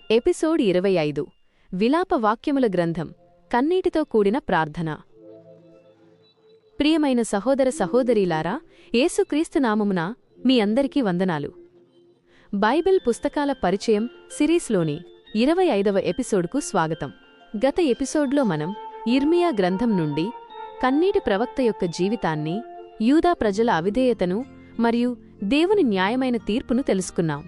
Episode 25 విలాప వాక్యముల గ్రంథం కన్నీటితో కూడిన ప్రార్థన. ప్రియమైన సహోదర సహోదరీలారా, యేసుక్రీస్తు నామమున మీ అందరికీ వందనాలు. బైబిల్ పుస్తకాల పరిచయం సిరీస్లోని 25వ ఎపిసోడ్కు స్వాగతం. గత ఎపిసోడ్లో మనం యిర్మియా గ్రంథం నుండి కన్నీటి ప్రవక్త యొక్క జీవితాన్ని, యూదా ప్రజల అవిధేయతను మరియు దేవుని న్యాయమైన తీర్పును తెలుసుకున్నాం.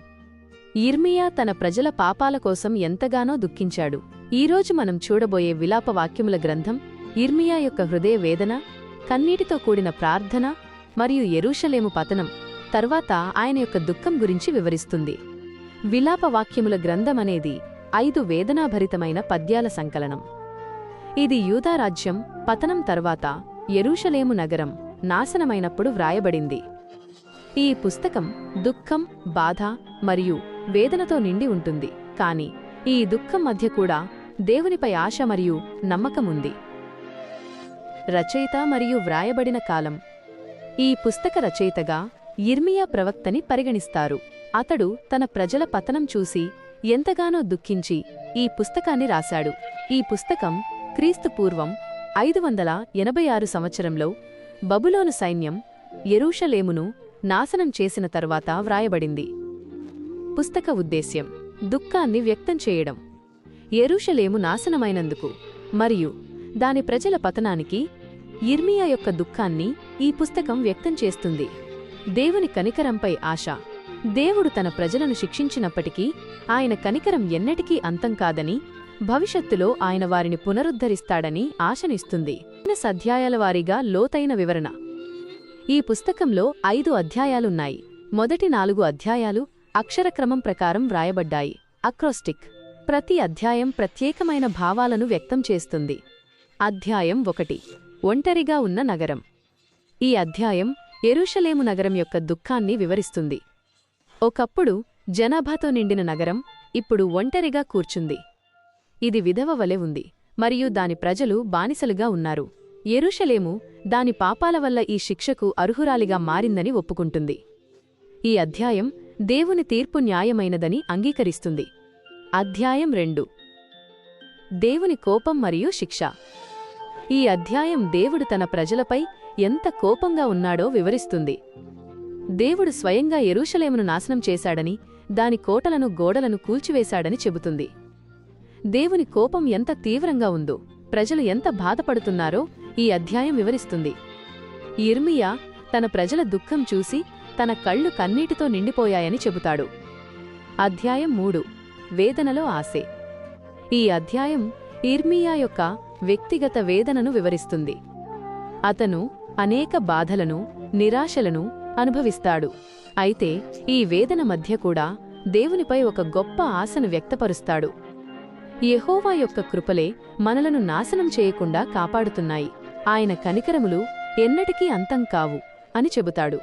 యిర్మియా తన ప్రజల పాపాల కోసం ఎంతగానో దుఃఖించాడు. ఈరోజు మనం చూడబోయే విలాప వాక్యముల గ్రంథం యిర్మియా యొక్క హృదయ వేదన, కన్నీటితో కూడిన ప్రార్థన మరియు యెరూషలేము పతనం తర్వాత ఆయన యొక్క దుఃఖం గురించి వివరిస్తుంది. విలాప వాక్యముల గ్రంథమనేది 5 వేదనాభరితమైన పద్యాల సంకలనం. ఇది యూదా రాజ్యం పతనం తర్వాత యెరూషలేము నగరం నాశనమైనప్పుడు వ్రాయబడింది. ఈ పుస్తకం దుఃఖం, బాధ మరియు వేదనతో నిండి ఉంటుంది. కాని ఈ దుఃఖం మధ్య కూడా దేవునిపై ఆశ మరియు నమ్మకం ఉంది. రచయిత మరియు వ్రాయబడిన కాలం. ఈ పుస్తక రచయితగా యిర్మియా ప్రవక్తని పరిగణిస్తారు. అతడు తన ప్రజల పతనం చూసి ఎంతగానో దుఃఖించి ఈ పుస్తకాన్ని రాశాడు. ఈ పుస్తకం క్రీస్తు పూర్వం 586 సంవత్సరంలో బబులోను సైన్యం యెరూషలేమును నాశనం చేసిన తర్వాత వ్రాయబడింది. పుస్తక ఉద్దేశ్యం దుఃఖాన్ని వ్యక్తం చేయడం. యెరూషలేము నాశనమైనందుకు మరియు దాని ప్రజల పతనానికి యిర్మియా యొక్క దుఃఖాన్ని ఈ పుస్తకం వ్యక్తం చేస్తుంది. దేవుని కనికరంపై ఆశ. దేవుడు తన ప్రజలను శిక్షించినప్పటికీ ఆయన కనికరం ఎన్నటికీ అంతం కాదని, భవిష్యత్తులో ఆయన వారిని పునరుద్ధరిస్తాడని ఆశనిస్తుంది. అధ్యాయాల వారీగా లోతైన వివరణ. ఈ పుస్తకంలో 5 అధ్యాయాలున్నాయి. మొదటి 4 అధ్యాయాలు అక్షరక్రమం ప్రకారం వ్రాయబడ్డాయి. అక్రోస్టిక్. ప్రతి అధ్యాయం ప్రత్యేకమైన భావాలను వ్యక్తం చేస్తుంది. అధ్యాయం 1 ఒంటరిగా ఉన్న నగరం. ఈ అధ్యాయం యెరూషలేము నగరం యొక్క దుఃఖాన్ని వివరిస్తుంది. ఒకప్పుడు జనాభాతో నిండిన నగరం ఇప్పుడు ఒంటరిగా కూర్చుంది. ఇది విధవ వలె ఉంది మరియు దాని ప్రజలు బానిసలుగా ఉన్నారు. యెరూషలేము దాని పాపాల వల్ల ఈ శిక్షకు అర్హురాలిగా మారిందని ఒప్పుకుంటుంది. ఈ అధ్యాయం దేవుని తీర్పు న్యాయమైనదని అంగీకరిస్తుంది. అధ్యాయం 2 దేవుని కోపం మరియు శిక్ష. ఈ అధ్యాయం దేవుడు తన ప్రజలపై ఎంత కోపంగా ఉన్నాడో వివరిస్తుంది. దేవుడు స్వయంగా యెరూషలేమును నాశనం చేశాడని, దాని కోటలను గోడలను కూల్చివేశాడని చెబుతుంది. దేవుని కోపం ఎంత తీవ్రంగా ఉందో, ప్రజలు ఎంత బాధపడుతున్నారో ఈ అధ్యాయం వివరిస్తుంది. యిర్మియా తన ప్రజల దుఃఖం చూసి తన కళ్ళు కన్నీటితో నిండిపోయాయని చెబుతాడు. అధ్యాయం 3 వేదనలో ఆశే. ఈ అధ్యాయం యిర్మియా యొక్క వ్యక్తిగత వేదనను వివరిస్తుంది. అతను అనేక బాధలను, నిరాశలను అనుభవిస్తాడు. అయితే ఈ వేదన మధ్య కూడా దేవునిపై ఒక గొప్ప ఆశను వ్యక్తపరుస్తాడు. యెహోవా యొక్క కృపలే మనలను నాశనం చేయకుండా కాపాడుతున్నాయి. ఆయన కనికరములు ఎన్నటికీ అంతం కావు అని చెబుతాడు.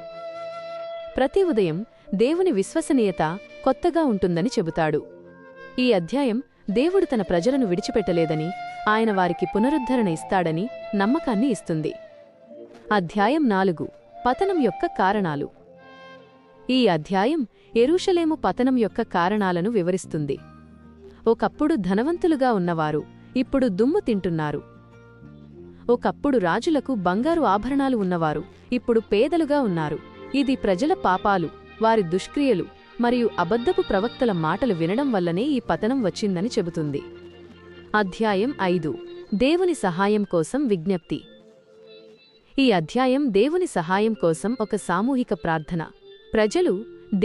ప్రతి ఉదయం దేవుని విశ్వసనీయత కొత్తగా ఉంటుందని చెబుతాడు. ఈ అధ్యాయం దేవుడు తన ప్రజలను విడిచిపెట్టలేదని, ఆయన వారికి పునరుద్ధరణ ఇస్తాడని నమ్మకాన్ని ఇస్తుంది. అధ్యాయం 4 పతనం యొక్క కారణాలు. ఈ అధ్యాయం యెరూషలేము పతనం యొక్క కారణాలను వివరిస్తుంది. ఒకప్పుడు ధనవంతులుగా ఉన్నవారు ఇప్పుడు దుమ్ము తింటున్నారు. ఒకప్పుడు రాజులకు బంగారు ఆభరణాలు ఉన్నవారు ఇప్పుడు పేదలుగా ఉన్నారు. ఇది ప్రజల పాపాలు, వారి దుష్క్రియలు మరియు అబద్ధపు ప్రవక్తల మాటలు వినడం వల్లనే ఈ పతనం వచ్చిందని చెబుతుంది. అధ్యాయం 5 దేవుని సహాయం కోసం విజ్ఞప్తి. ఈ అధ్యాయం దేవుని సహాయం కోసం ఒక సామూహిక ప్రార్థన. ప్రజలు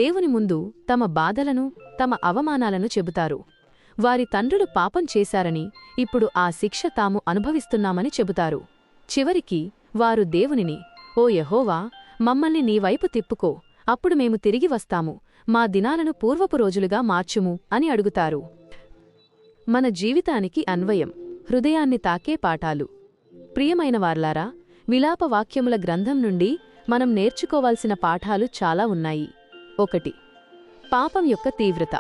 దేవుని ముందు తమ బాధలను, తమ అవమానాలను చెబుతారు. వారి తండ్రులు పాపం చేశారని, ఇప్పుడు ఆ శిక్ష తాము అనుభవిస్తున్నామని చెబుతారు. చివరికి వారు దేవునిని, ఓ యెహోవా, మమ్మల్ని నీవైపు తిప్పుకో, అప్పుడు మేము తిరిగి వస్తాము, మా దినాలను పూర్వపు రోజులుగా మార్చుము అని అడుగుతారు. మన జీవితానికి అన్వయం. హృదయాన్ని తాకే పాఠాలు. ప్రియమైనవార్లారా, విలాప వాక్యముల గ్రంథం నుండి మనం నేర్చుకోవాల్సిన పాఠాలు చాలా ఉన్నాయి. 1 పాపం యొక్క తీవ్రత.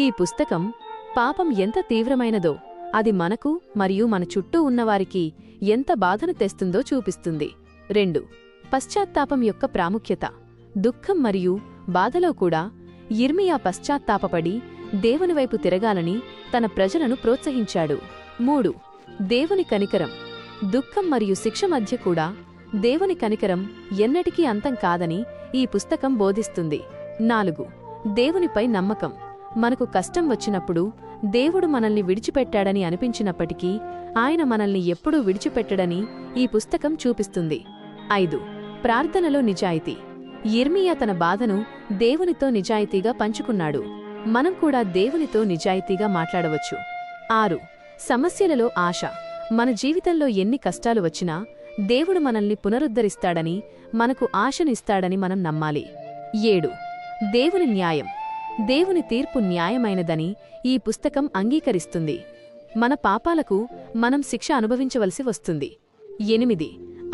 ఈ పుస్తకం పాపం ఎంత తీవ్రమైనదో, అది మనకు మరియు మన చుట్టూ ఉన్నవారికి ఎంత బాధను తెస్తుందో చూపిస్తుంది. 2 పశ్చాత్తాపం యొక్క ప్రాముఖ్యత. దుఃఖం మరియు బాధలో కూడా యిర్మియా పశ్చాత్తాపపడి దేవుని వైపు తిరగాలని తన ప్రజలను ప్రోత్సహించాడు. 3. దేవుని కనికరం. దుఃఖం మరియు శిక్ష మధ్య కూడా దేవుని కనికరం ఎన్నటికీ అంతం కాదని ఈ పుస్తకం బోధిస్తుంది. 4. దేవునిపై నమ్మకం. మనకు కష్టం వచ్చినప్పుడు దేవుడు మనల్ని విడిచిపెట్టాడని అనిపించినప్పటికీ ఆయన మనల్ని ఎప్పుడూ విడిచిపెట్టడని ఈ పుస్తకం చూపిస్తుంది. 5. ప్రార్థనలో నిజాయితీ. యిర్మీయా తన బాధను దేవునితో నిజాయితీగా పంచుకున్నాడు. మనం కూడా దేవునితో నిజాయితీగా మాట్లాడవచ్చు. 6. సమస్యలలో ఆశ. మన జీవితంలో ఎన్ని కష్టాలు వచ్చినా దేవుడు మనల్ని పునరుద్ధరిస్తాడని, మనకు ఆశనిస్తాడని మనం నమ్మాలి. 7. దేవుని న్యాయం. దేవుని తీర్పు న్యాయమైనదని ఈ పుస్తకం అంగీకరిస్తుంది. మన పాపాలకు మనం శిక్ష అనుభవించవలసి వస్తుంది. 8.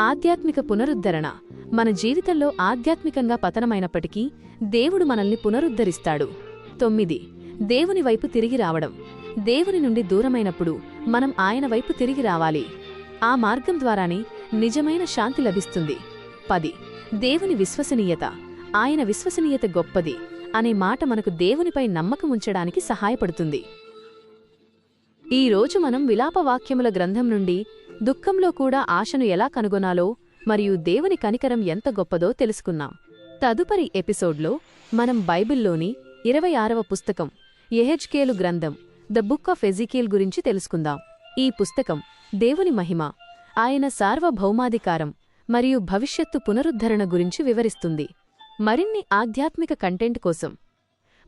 ఆధ్యాత్మిక పునరుద్ధరణ. మన జీవితంలో ఆధ్యాత్మికంగా పతనమైనప్పటికీ దేవుడు మనల్ని పునరుద్ధరిస్తాడు. 9. దేవుని వైపు తిరిగి రావడం. దేవుని నుండి దూరమైనప్పుడు మనం ఆయన వైపు తిరిగి రావాలి. ఆ మార్గం ద్వారానే నిజమైన శాంతి లభిస్తుంది. 10. దేవుని విశ్వసనీయత. ఆయన విశ్వసనీయత గొప్పది అనే మాట మనకు దేవునిపై నమ్మకం ఉంచడానికి సహాయపడుతుంది. ఈరోజు మనం విలాపవాక్యముల గ్రంథం నుండి దుఃఖంలో కూడా ఆశను ఎలా కనుగొనాలో మరియు దేవుని కనికరం ఎంత గొప్పదో తెలుసుకున్నాం. తదుపరి ఎపిసోడ్లో మనం బైబిల్లోని 26వ పుస్తకం యెహెజ్కేలు గ్రంథం ద బుక్ ఆఫ్ ఎజికీల్ గురించి తెలుసుకుందాం. ఈ పుస్తకం దేవుని మహిమ, ఆయన సార్వభౌమాధికారం మరియు భవిష్యత్తు పునరుద్ధరణ గురించి వివరిస్తుంది. మరిన్ని ఆధ్యాత్మిక కంటెంట్ కోసం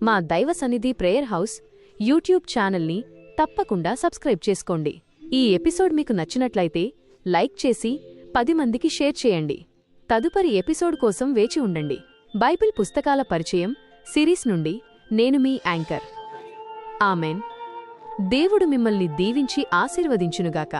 మా దైవ సన్నిధి ప్రేయర్ హౌస్ యూట్యూబ్ ఛానల్ని తప్పకుండా సబ్స్క్రైబ్ చేసుకోండి. ఈ ఎపిసోడ్ మీకు నచ్చినట్లయితే లైక్ చేసి 10 మందికి షేర్ చేయండి. తదుపరి ఎపిసోడ్ కోసం వేచి ఉండండి. బైబిల్ పుస్తకాల పరిచయం సిరీస్ నుండి నేను మీ యాంకర్. ఆమెన్. దేవుడు మిమ్మల్ని దీవించి ఆశీర్వదించునుగాక.